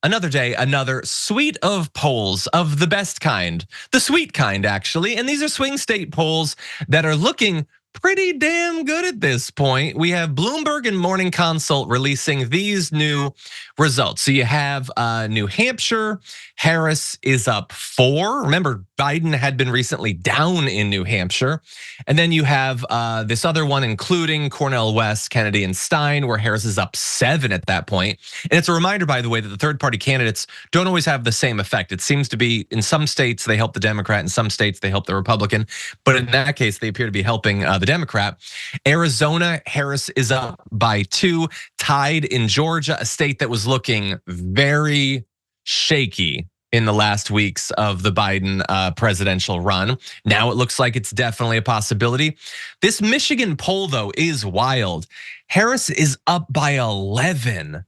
Another day, another suite of polls of the best kind, the sweet kind, actually. And these are swing state polls that are looking pretty damn good at this point. We have Bloomberg and Morning Consult releasing these new results. So you have New Hampshire, Harris is up 4. Remember, Biden had been recently down in New Hampshire. And then you have this other one, including Cornell West, Kennedy, and Stein, where Harris is up 7 at that point. And it's a reminder, by the way, that the third party candidates don't always have the same effect. It seems to be in some states they help the Democrat, in some states they help the Republican. But in that case, they appear to be helping the Democrat. Arizona, Harris is up by 2, tied in Georgia, a state that was looking very shaky in the last weeks of the Biden presidential run. Now it looks like it's definitely a possibility. This Michigan poll, though, is wild. Harris is up by 11.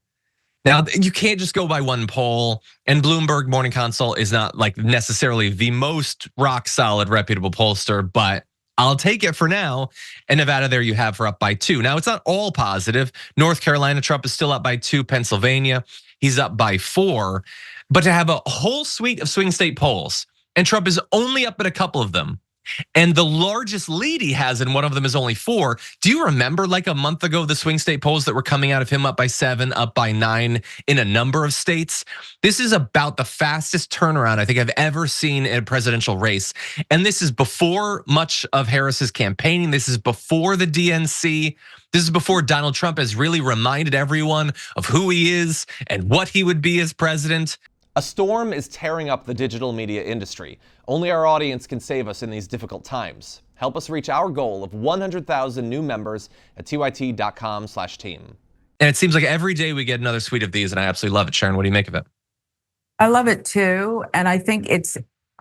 Now, you can't just go by one poll, and Bloomberg Morning Consult is not like necessarily the most rock solid reputable pollster, but I'll take it for now. And Nevada, there you have her up by 2. Now, it's not all positive. North Carolina, Trump is still up by 2. Pennsylvania, he's up by 4. But to have a whole suite of swing state polls, and Trump is only up at a couple of them, and the largest lead he has in one of them is only 4. Do you remember like a month ago, the swing state polls that were coming out of him up by 7, up by 9 in a number of states? This is about the fastest turnaround I think I've ever seen in a presidential race. And this is before much of Harris's campaigning. This is before the DNC. This is before Donald Trump has really reminded everyone of who he is and what he would be as president. A storm is tearing up the digital media industry. Only our audience can save us in these difficult times. Help us reach our goal of 100,000 new members at tyt.com/team. And it seems like every day we get another suite of these, and I absolutely love it. Sharon, what do you make of it? I love it too, and I think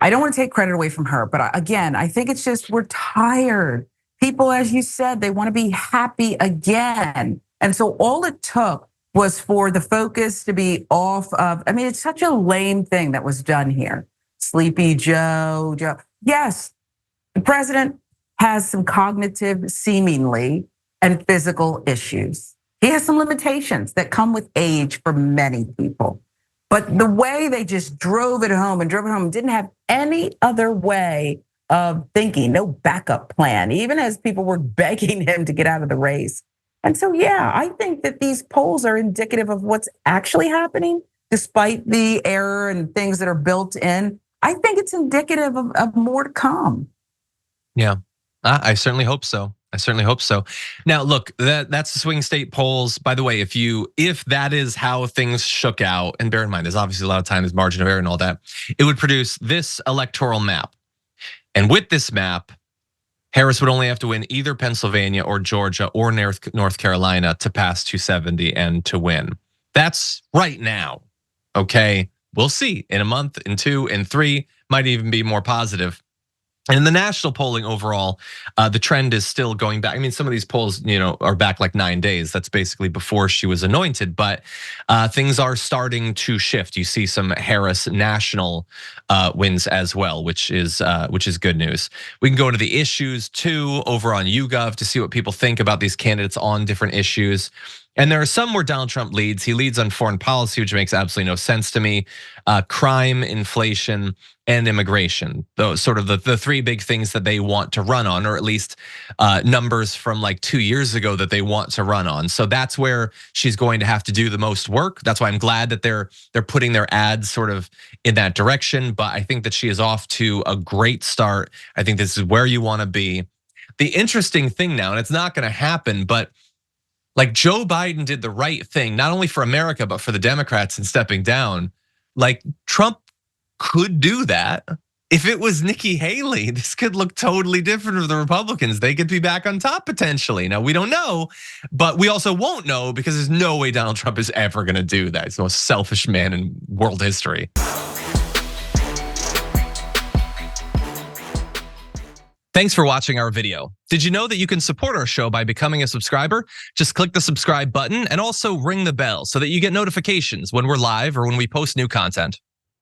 I don't want to take credit away from her, but again, I think it's just we're tired. People, as you said, they want to be happy again. And so all it took was for the focus to be off of, I mean, it's such a lame thing that was done here. Sleepy Joe. Yes, the president has some cognitive, seemingly, and physical issues. He has some limitations that come with age for many people. But the way they just drove it home didn't have any other way of thinking, no backup plan, even as people were begging him to get out of the race. And so, yeah, I think that these polls are indicative of what's actually happening, despite the error and things that are built in. I think it's indicative of more to come. Yeah, I certainly hope so. I certainly hope so. Now, look, that's the swing state polls. By the way, if that is how things shook out, and bear in mind, there's obviously a lot of time, there's margin of error and all that, it would produce this electoral map. And with this map, Harris would only have to win either Pennsylvania or Georgia or North Carolina to pass 270 and to win. That's right now, okay? We'll see in a month, in 2, in 3, might even be more positive. And in the national polling overall, the trend is still going back. I mean, some of these polls, are back like 9 days. That's basically before she was anointed. But things are starting to shift. You see some Harris national wins as well, which is good news. We can go into the issues too over on YouGov to see what people think about these candidates on different issues. And there are some where Donald Trump leads. He leads on foreign policy, which makes absolutely no sense to me. Crime, inflation, and immigration. Those sort of the 3 big things that they want to run on, or at least numbers from like 2 years ago that they want to run on. So that's where she's going to have to do the most work. That's why I'm glad that they're putting their ads sort of in that direction. But I think that she is off to a great start. I think this is where you want to be. The interesting thing now, and it's not going to happen, but like Joe Biden did the right thing, not only for America, but for the Democrats in stepping down. Like Trump could do that. If it was Nikki Haley, this could look totally different for the Republicans. They could be back on top potentially. Now, we don't know, but we also won't know because there's no way Donald Trump is ever gonna do that. He's the most selfish man in world history. Thanks for watching our video. Did you know that you can support our show by becoming a subscriber? Just click the subscribe button and also ring the bell so that you get notifications when we're live or when we post new content.